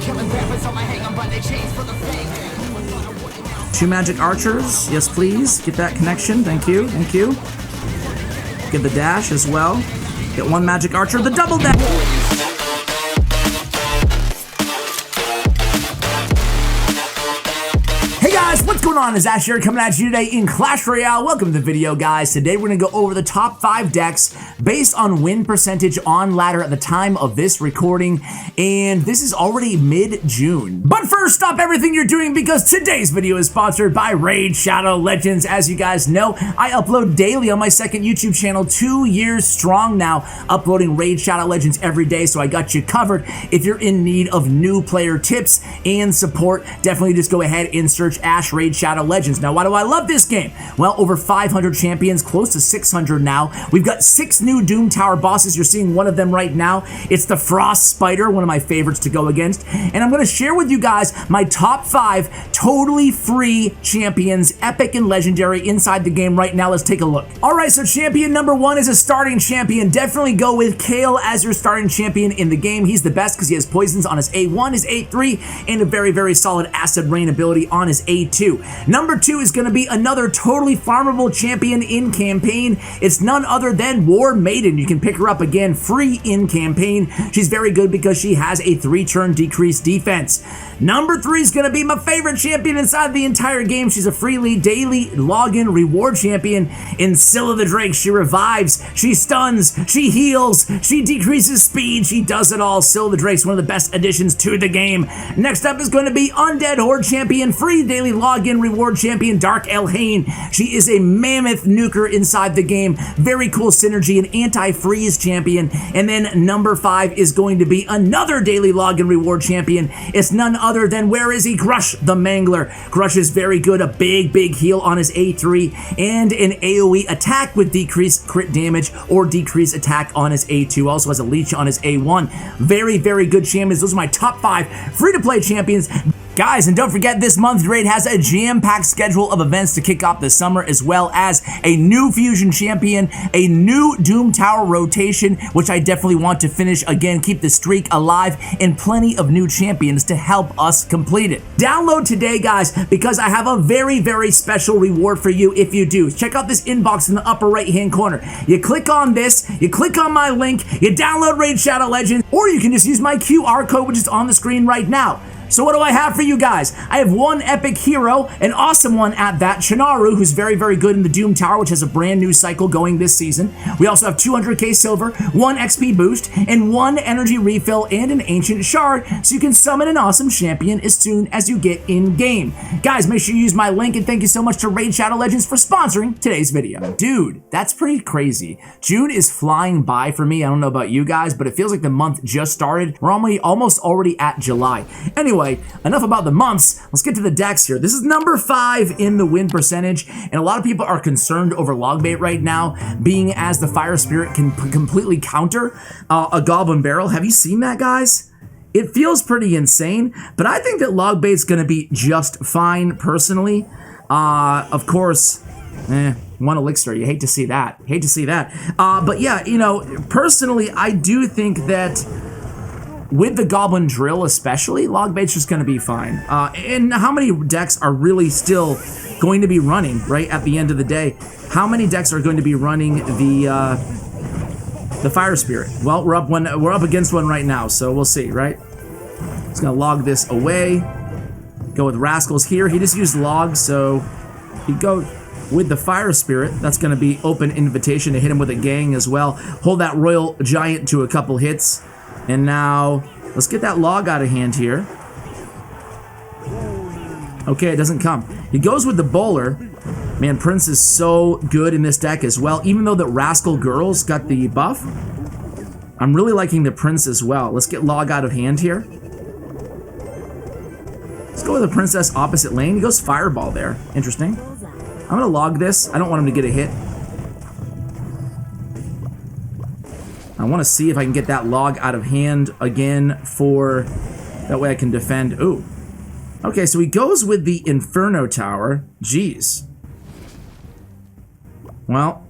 2 magic archers, yes please. Get that connection, thank you, thank you. Get the dash as well. Get 1 magic archer, the double dash. What's going on? It's Ash here coming at you today in Clash Royale. Welcome to the video, guys. Today we're going to go over the top 5 decks based on win percentage on ladder at the time of this recording, and this is already mid-June. But first, stop everything you're doing because today's video is sponsored by Raid Shadow Legends. As you guys know, I upload daily on my second YouTube channel, 2 years strong now, uploading Raid Shadow Legends every day, so I got you covered. If you're in need of new player tips and support, definitely just go ahead and search Ash Raid Shadow Legends. Now, why do I love this game? Well, over 500 champions, close to 600 now. We've got 6 new Doom Tower bosses. You're seeing one of them right now. It's the Frost Spider, one of my favorites to go against. And I'm going to share with you guys my top 5 totally free champions, epic and legendary, inside the game right now. Let's take a look. All right, so champion number 1 is a starting champion. Definitely go with KeaGirl as your starting champion in the game. He's the best because he has poisons on his A1, his A3, and a very, very solid acid rain ability on his A2. Number 2 is going to be another totally farmable champion in campaign. It's none other than War Maiden. You can pick her up again free in campaign. She's very good because she has a 3-turn decreased defense. Number 3 is going to be my favorite champion inside the entire game. She's a freely daily login reward champion in Scylla the Drake. She revives, she stuns, she heals, she decreases speed, she does it all. Scylla the Drake's one of the best additions to the game. Next up is going to be Undead Horde champion, free daily login reward champion, Dark Haln. She is a mammoth nuker inside the game. Very cool synergy, an anti-freeze champion. And then number 5 is going to be another daily login reward champion. It's none other than, where is he? Grush the Mangler. Grush is very good, a big heal on his A3 and an AoE attack with decreased crit damage or decreased attack on his A2. Also has a leech on his A1. Very good champions. Those are my top 5 free-to-play champions. Guys, and don't forget, this month's raid has a jam-packed schedule of events to kick off the summer, as well as a new Fusion champion, a new Doom Tower rotation, which I definitely want to finish again, keep the streak alive, and plenty of new champions to help us complete it. Download today, guys, because I have a very special reward for you if you do. Check out this inbox in the upper right-hand corner. You click on this, you click on my link, you download Raid Shadow Legends, or you can just use my QR code, which is on the screen right now. So what do I have for you guys? I have one epic hero, an awesome one at that, Chinaru, who's very good in the Doom Tower, which has a brand new cycle going this season. We also have 200k silver, 1 XP boost, and 1 energy refill and an ancient shard, so you can summon an awesome champion as soon as you get in game. Guys, make sure you use my link, and thank you so much to Raid Shadow Legends for sponsoring today's video. Dude, that's pretty crazy. June is flying by for me. I don't know about you guys, but it feels like the month just started. We're almost already at July. Anyway, enough about the months. Let's get to the decks here. This is number 5 in the win percentage, and a lot of people are concerned over Logbait right now, being as the Fire Spirit can completely counter a Goblin Barrel. Have you seen that, guys? It feels pretty insane, but I think that Logbait's going to be just fine, personally. Of course, 1 elixir. You hate to see that. But yeah, you know, personally, I do think that with the Goblin Drill especially, Logbait's just going to be fine. And how many decks are really still going to be running, right, at the end of the day? How many decks are going to be running the Fire Spirit? Well, we're up against one right now, so we'll see, right? Just going to log this away. Go with Rascals here. He just used log, so he'd go with the Fire Spirit. That's going to be open invitation to hit him with a gang as well. Hold that Royal Giant to a couple hits. And now, let's get that log out of hand here. Okay, it doesn't come. He goes with the Bowler. Man, Prince is so good in this deck as well. Even though the Rascal Girls got the buff, I'm really liking the Prince as well. Let's get log out of hand here. Let's go with the Princess opposite lane. He goes Fireball there. Interesting. I'm going to log this. I don't want him to get a hit. I want to see if I can get that log out of hand again for... That way I can defend. Ooh. Okay, so he goes with the Inferno Tower. Jeez. Well,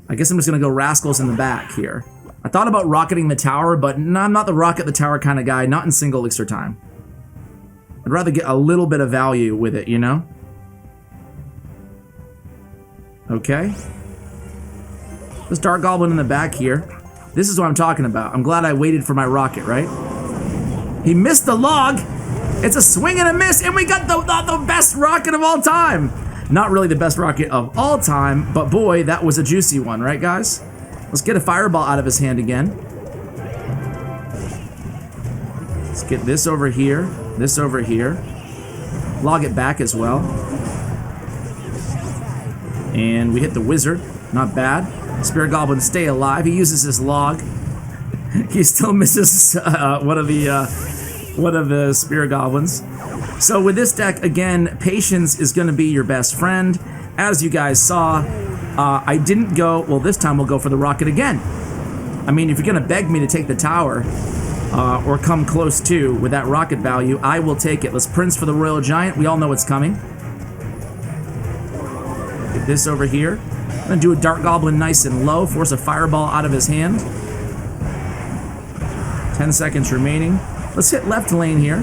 I guess I'm just going to go Rascals in the back here. I thought about rocketing the tower, but I'm not the rocket the tower kind of guy, not in single elixir time. I'd rather get a little bit of value with it, you know? Okay. This Dark Goblin in the back here. This is what I'm talking about. I'm glad I waited for my rocket, right? He missed the log. It's a swing and a miss, and we got the best rocket of all time. Not really the best rocket of all time, but boy, that was a juicy one, right, guys? Let's get a fireball out of his hand again. Let's get this over here, log it back as well. And we hit the wizard, not bad. Spirit Goblin stay alive, he uses his log. He still misses one of the Spirit Goblins. So with this deck, again, patience is gonna be your best friend. As you guys saw, I didn't go, well this time we'll go for the rocket again. I mean, if you're gonna beg me to take the tower, or come close to with that rocket value, I will take it. Let's Prince for the Royal Giant, we all know it's coming. Get this over here. I'm gonna do a Dark Goblin nice and low, force a fireball out of his hand. 10 seconds remaining. Let's hit left lane here.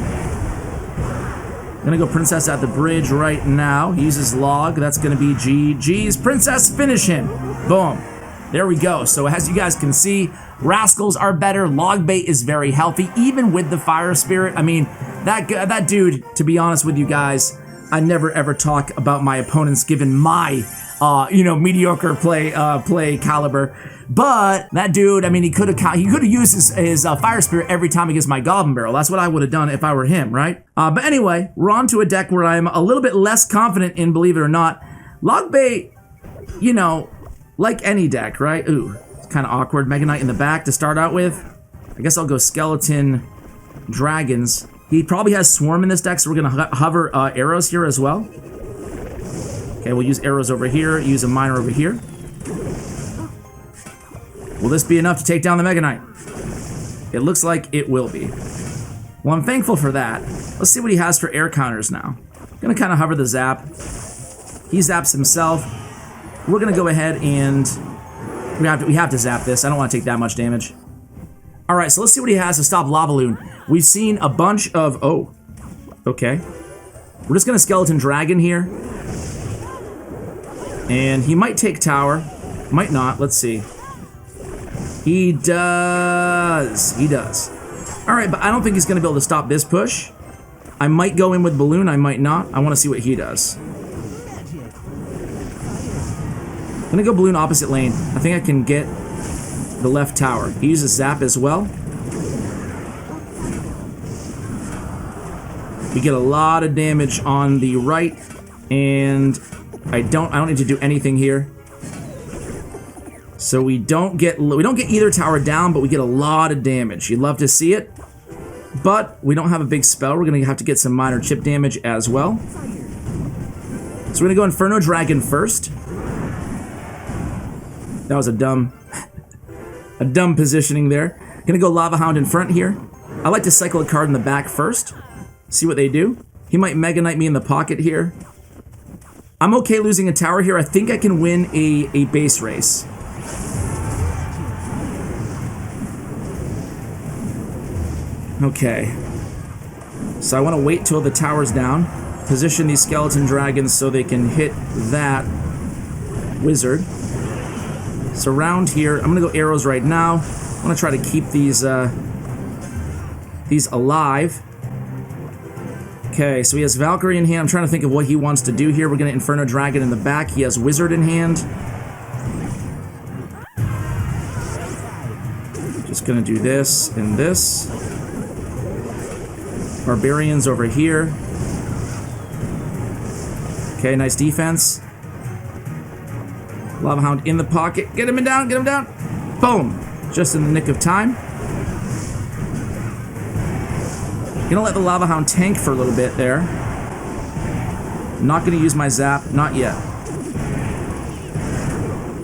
Gonna go Princess at the bridge right now. He uses log, that's gonna be GG's. Princess, finish him. Boom. There we go. So as you guys can see, Rascals are better. Log bait is very healthy, even with the Fire Spirit. I mean, that dude, to be honest with you guys, I never ever talk about my opponents given my, mediocre play caliber. But that dude, I mean, he could have used his Fire Spirit every time against my Goblin Barrel. That's what I would have done if I were him, right? But anyway, we're on to a deck where I'm a little bit less confident in, believe it or not. Log bait, like any deck, right? Ooh, it's kind of awkward. Mega Knight in the back to start out with. I guess I'll go Skeleton Dragons. He probably has Swarm in this deck, so we're going to hover arrows here as well. Okay, we'll use arrows over here, use a miner over here. Will this be enough to take down the Mega Knight? It looks like it will be. Well, I'm thankful for that. Let's see what he has for air counters now. I'm going to kind of hover the zap. He zaps himself. We're going to go ahead and we have to zap this. I don't want to take that much damage. All right, so let's see what he has to stop Lava Loon. We've seen a bunch of... Oh, okay. We're just going to Skeleton Dragon here. And he might take tower. Might not. Let's see. He does. He does. All right, but I don't think he's going to be able to stop this push. I might go in with Balloon. I might not. I want to see what he does. I'm going to go Balloon opposite lane. I think I can get the left tower. He uses Zap as well. We get a lot of damage on the right, and I don't need to do anything here. So we don't get either tower down, but we get a lot of damage. You'd love to see it, but we don't have a big spell. We're gonna have to get some minor chip damage as well. So we're gonna go Inferno Dragon first. That was a dumb positioning there. Gonna go Lava Hound in front here. I like to cycle a card in the back first. See what they do. He might Mega Knight me in the pocket here. I'm okay losing a tower here. I think I can win a base race. Okay. So I want to wait till the tower's down. Position these Skeleton Dragons so they can hit that wizard. Surround here. I'm going to go arrows right now. I want to try to keep these alive. Okay, so he has Valkyrie in hand. I'm trying to think of what he wants to do here. We're going to Inferno Dragon in the back. He has Wizard in hand. Just going to do this and this. Barbarians over here. Okay, nice defense. Lava Hound in the pocket. Get him down, get him down. Boom. Just in the nick of time. Gonna let the Lava Hound tank for a little bit there. Not gonna use my zap, not yet.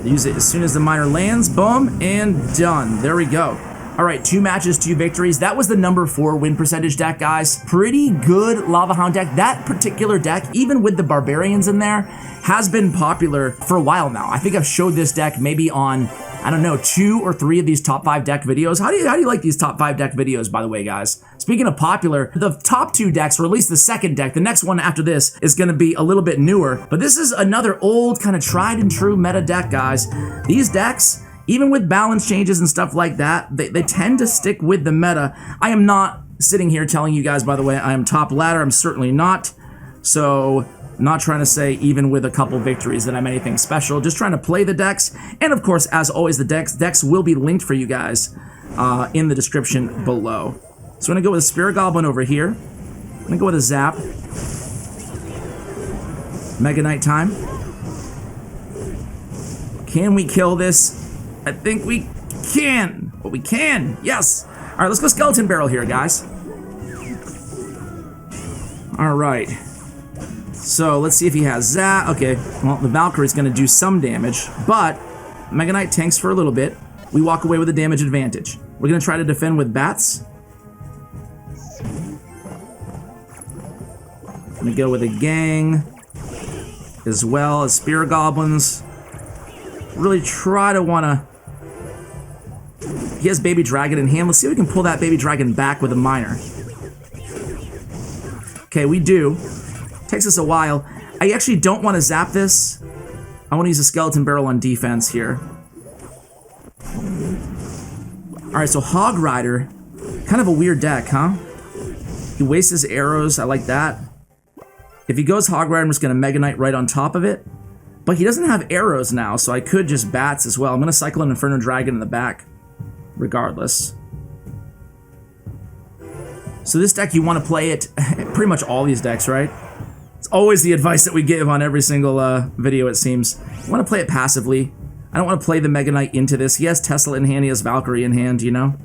Use it as soon as the miner lands. Boom, and done. There we go. All right, 2 matches, 2 victories. That was the number 4 win percentage deck, guys. Pretty good Lava Hound deck. That particular deck, even with the Barbarians in there, has been popular for a while now. I think I've showed this deck maybe on I don't know, 2 or 3 of these top 5 deck videos. How do you like these top 5 deck videos, by the way, guys? Speaking of popular, the top 2 decks, or at least the second deck, the next one after this is going to be a little bit newer, but this is another old kind of tried and true meta deck, guys. These decks, even with balance changes and stuff like that, they tend to stick with the meta. I am not sitting here telling you guys, by the way, I am top ladder. I'm certainly not. So, not trying to say even with a couple victories that I'm anything special. Just trying to play the decks. And of course, as always, the decks will be linked for you guys in the description below. So I'm going to go with a Spirit Goblin over here. I'm going to go with a Zap. Mega Knight time. Can we kill this? I think we can. But we can. Yes. All right, let's go Skeleton Barrel here, guys. All right. So let's see if he has Zap. Okay, well, the Valkyrie's going to do some damage, but Mega Knight tanks for a little bit. We walk away with a damage advantage. We're going to try to defend with Bats. I'm going to go with a Gang, as well as Spirit Goblins. Really try to want to... He has Baby Dragon in hand. Let's see if we can pull that Baby Dragon back with a Miner. Okay, we do. Takes us a while. I actually don't want to zap this. I want to use a Skeleton Barrel on defense here. Alright, so Hog Rider. Kind of a weird deck, huh? He wastes his arrows. I like that. If he goes Hog Rider, I'm just going to Mega Knight right on top of it. But he doesn't have arrows now, so I could just Bats as well. I'm going to cycle an Inferno Dragon in the back, regardless. So this deck, you want to play it, pretty much all these decks, right? It's always the advice that we give on every single video, it seems. You want to play it passively. I don't want to play the Mega Knight into this. He has Tesla in hand, he has Valkyrie in hand, you know?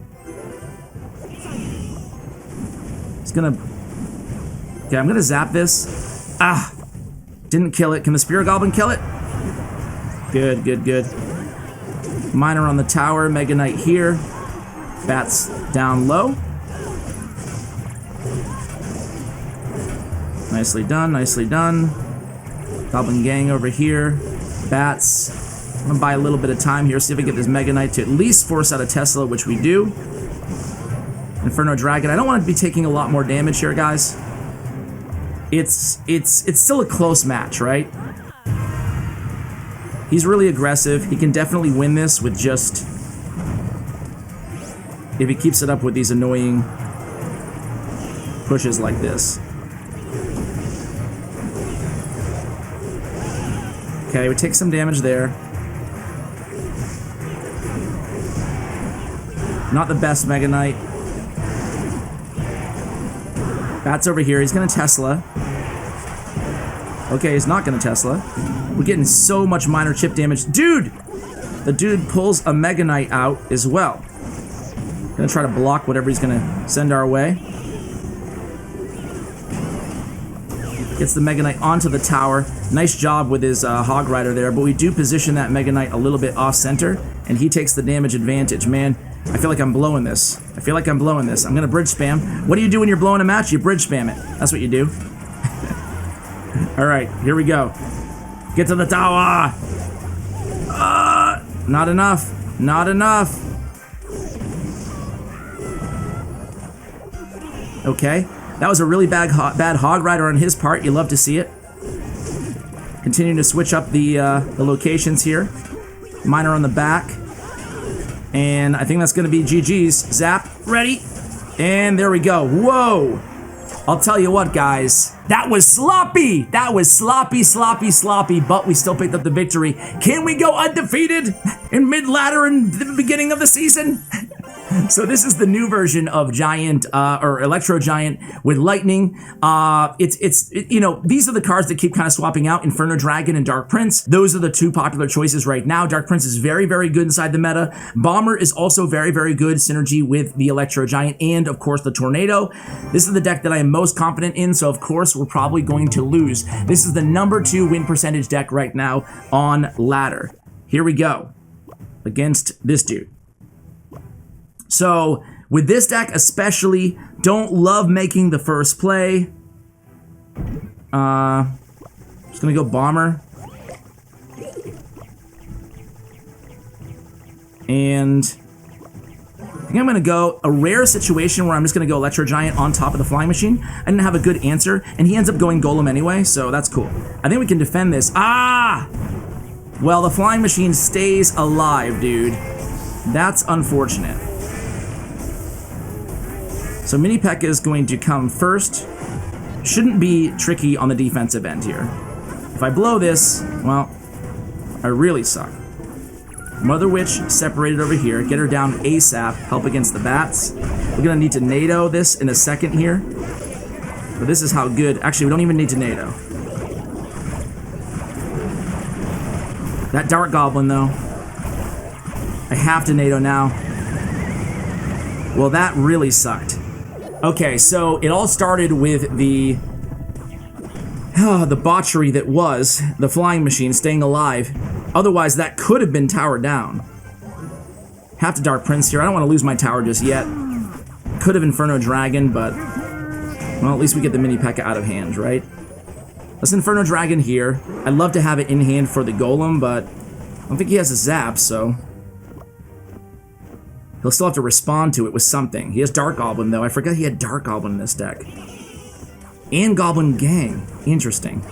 He's gonna... Okay, I'm gonna zap this. Ah! Didn't kill it. Can the Spirit Goblin kill it? Good, good, good. Miner on the tower, Mega Knight here. Bats down low. Nicely done, nicely done. Goblin Gang over here. Bats. I'm gonna buy a little bit of time here, see if we get this Mega Knight to at least force out a Tesla, which we do. Inferno Dragon. I don't want to be taking a lot more damage here, guys. It's still a close match, right? He's really aggressive. He can definitely win this with just... if he keeps it up with these annoying pushes like this. Okay, we take some damage there. Not the best Mega Knight. Bats over here. He's gonna Tesla. Okay, he's not gonna Tesla. We're getting so much minor chip damage. Dude! The dude pulls a Mega Knight out as well. Gonna try to block whatever he's gonna send our way. Gets the Mega Knight onto the tower. Nice job with his Hog Rider there, but we do position that Mega Knight a little bit off-center, and he takes the damage advantage. Man, I feel like I'm blowing this. I feel like I'm blowing this. I'm gonna bridge spam. What do you do when you're blowing a match? You bridge spam it. That's what you do. Alright, here we go. Get to the tower! Not enough. Not enough. Okay. That was a really bad Hog Rider on his part. You love to see it. Continuing to switch up the locations here. Miner on the back. And I think that's going to be GG's. Zap. Ready. And there we go. Whoa. I'll tell you what, guys. That was sloppy. That was sloppy, sloppy, sloppy. But we still picked up the victory. Can we go undefeated in mid-ladder in the beginning of the season? So this is the new version of Giant, or Electro Giant with Lightning. You know, these are the cards that keep kind of swapping out, Inferno Dragon and Dark Prince. Those are the two popular choices right now. Dark Prince is very, very good inside the meta. Bomber is also very, very good synergy with the Electro Giant and, of course, the Tornado. This is the deck that I am most confident in, so of course, we're probably going to lose. This is the #2 win percentage deck right now on ladder. Here we go against this dude. So, with this deck especially, don't love making the first play. Just gonna go Bomber. And I think I'm going to go a rare situation where I'm just going to go Electro Giant on top of the Flying Machine. I didn't have a good answer, and he ends up going Golem anyway, so that's cool. I think we can defend this. Ah! Well, the Flying Machine stays alive, dude. That's unfortunate. So Mini Pekka is going to come first. Shouldn't be tricky on the defensive end here. If I blow this, well, I really suck. Mother Witch separated over here. Get her down ASAP. Help against the bats. We're gonna need to NATO this in a second here. But this is how good. Actually, we don't even need to NATO. That Dark Goblin, though. I have to NATO now. Well, that really sucked. Okay, so it all started with the botchery that was the Flying Machine staying alive. Otherwise, that could have been towered down. Have to Dark Prince here. I don't want to lose my tower just yet. Could have Inferno Dragon, but well, at least we get the Mini Pekka out of hand, right? Let's Inferno Dragon here. I'd love to have it in hand for the Golem, but I don't think he has a zap, so he'll still have to respond to it with something. He has Dark Goblin, though. I forgot he had Dark Goblin in this deck. And Goblin Gang. Interesting.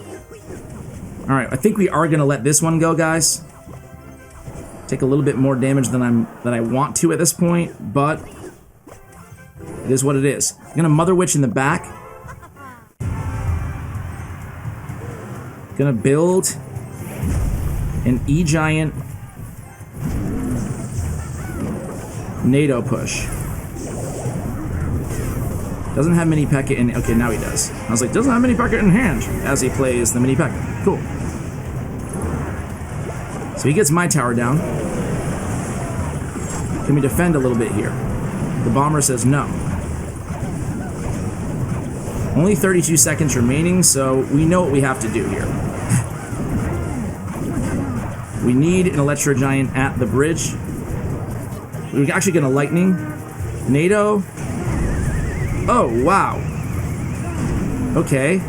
Alright, I think we are going to let this one go, guys. Take a little bit more damage than I want to at this point, but it is what it is. I'm going to Mother Witch in the back. Going to build an E-Giant NATO push. Doesn't have Mini Pekka in... Okay, now he does. I was like, doesn't have Mini Pekka in hand as he plays the Mini Pekka. Cool. So he gets my tower down. Can we defend a little bit here? The bomber says no. Only 32 seconds remaining, so we know what we have to do here. We need an Electro Giant at the bridge. We're actually going to Lightning. NATO. Oh, wow. Okay.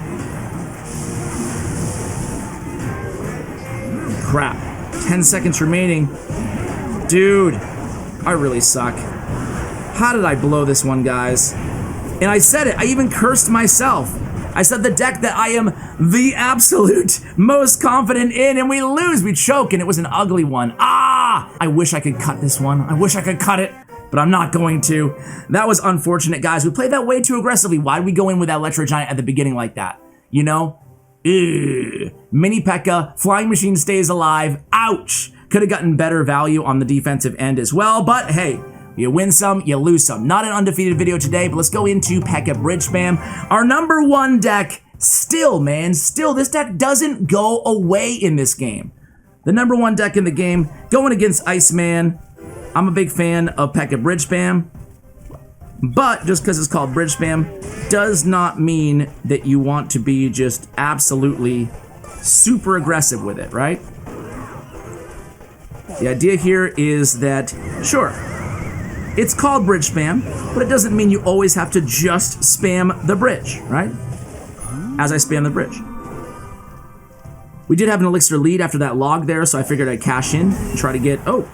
Crap. 10 seconds remaining. Dude, I really suck. How did I blow this one, guys? And I said it. I even cursed myself. I said the deck that I am the absolute most confident in, and we lose. We choke, and it was an ugly one. Ah! I wish I could cut this one. I wish I could cut it, but I'm not going to. That was unfortunate, guys. We played that way too aggressively. Why did we go in with that Electro Giant at the beginning like that? You know? Ugh. Mini Pekka, Flying Machine stays alive. Ouch! Could have gotten better value on the defensive end as well, but hey, you win some, you lose some. Not an undefeated video today, but let's go into Pekka Bridge Spam. Our number one deck, still, man, still, this deck doesn't go away in this game. The number one deck in the game, going against Iceman. I'm a big fan of Pekka Bridge Spam, but just because it's called Bridge Spam does not mean that you want to be just absolutely super aggressive with it, right? The idea here is that, sure, it's called Bridge Spam, but it doesn't mean you always have to just spam the bridge, right? As I spam the bridge. We did have an elixir lead after that log there, so I figured I'd cash in and try to get... Oh,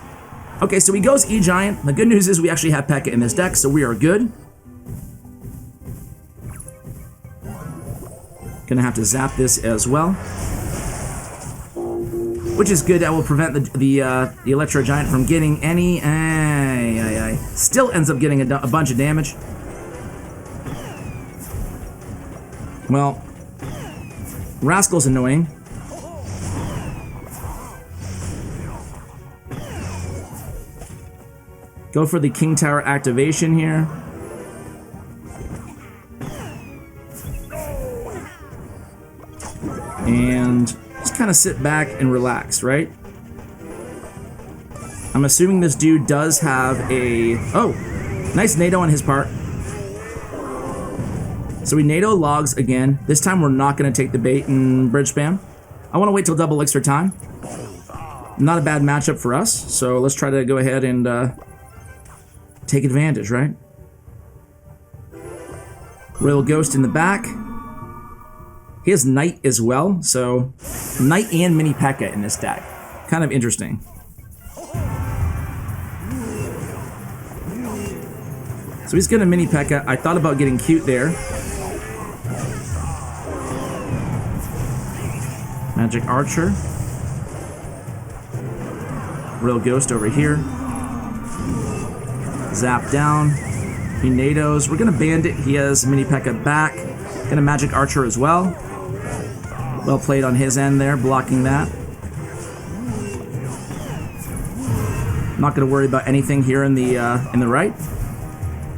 okay, so he goes E-Giant. The good news is we actually have Pekka in this deck, so we are good. Gonna have to zap this as well. Which is good. That will prevent the Electro Giant from getting any... Still ends up getting a bunch of damage. Well, Rascal's annoying. Go for the King Tower activation here. And just kind of sit back and relax, right? I'm assuming this dude does have a... Oh, nice NATO on his part. So we NATO logs again. This time we're not going to take the bait and bridge spam. I want to wait till double elixir time. Not a bad matchup for us, so let's try to go ahead and take advantage, right? Royal Ghost in the back. He has Knight as well, so Knight and Mini Pekka in this deck. Kind of interesting. So he's getting a mini Pekka. I thought about getting cute there. Magic Archer. Real Ghost over here. Zap down. He NATOs. We're gonna Bandit. He has mini Pekka back. Gonna Magic Archer as well. Well played on his end there, blocking that. Not gonna worry about anything here in the right.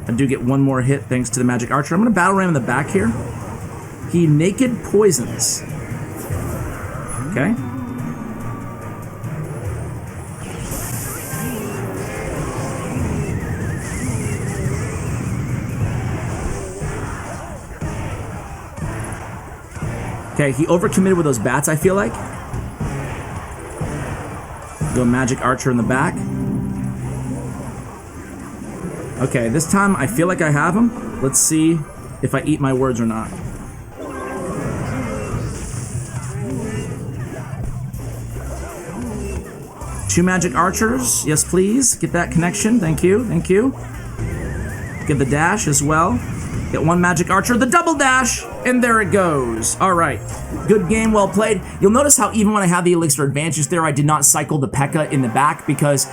I do get one more hit thanks to the Magic Archer. I'm gonna Battle Ram in the back here. He Naked Poisons. Okay. Okay, he overcommitted with those bats, I feel like. Go Magic Archer in the back. Okay, this time I feel like I have him. Let's see if I eat my words or not. Two Magic Archers. Yes, please. Get that connection. Thank you. Thank you. Get the dash as well. Get one Magic Archer, the double dash, and there it goes. All right, good game, well played. You'll notice how even when I have the Elixir advantage there, I did not cycle the Pekka in the back because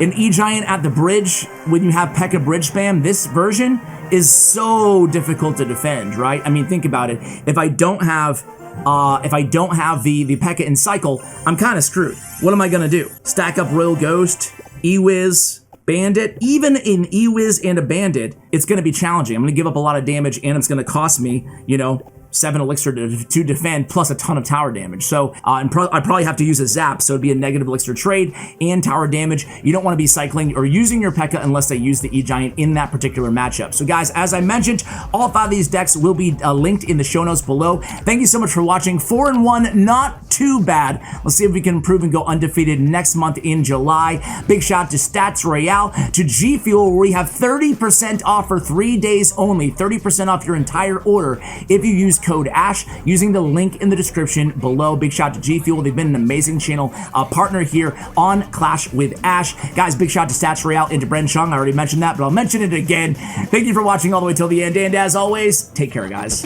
in E-Giant at the bridge, when you have Pekka bridge spam, this version is so difficult to defend, right? I mean, think about it. If I don't have the Pekka in cycle, I'm kind of screwed. What am I gonna do? Stack up Royal Ghost, E-Wiz, Bandit. Even in E-Wiz and a Bandit, it's going to be challenging. I'm going to give up a lot of damage, and it's going to cost me, you know, 7 Elixir to defend, plus a ton of tower damage. So, I probably have to use a Zap, so it'd be a negative Elixir trade and tower damage. You don't want to be cycling or using your Pekka unless they use the E-Giant in that particular matchup. So guys, as I mentioned, all 5 of these decks will be linked in the show notes below. Thank you so much for watching. 4-1, not too bad. Let's see if we can improve and go undefeated next month in July. Big shout out to Stutts, Royale, to GFUEL, where we have 30% off for 3 days only. 30% off your entire order if you use code ASH using the link in the description below. Big shout out to GFUEL. They've been an amazing channel partner here on Clash with Ash. Guys, big shout out to Stutts, Royale, and to Bren Chong. I already mentioned that, but I'll mention it again. Thank you for watching all the way till the end, and as always, take care, guys.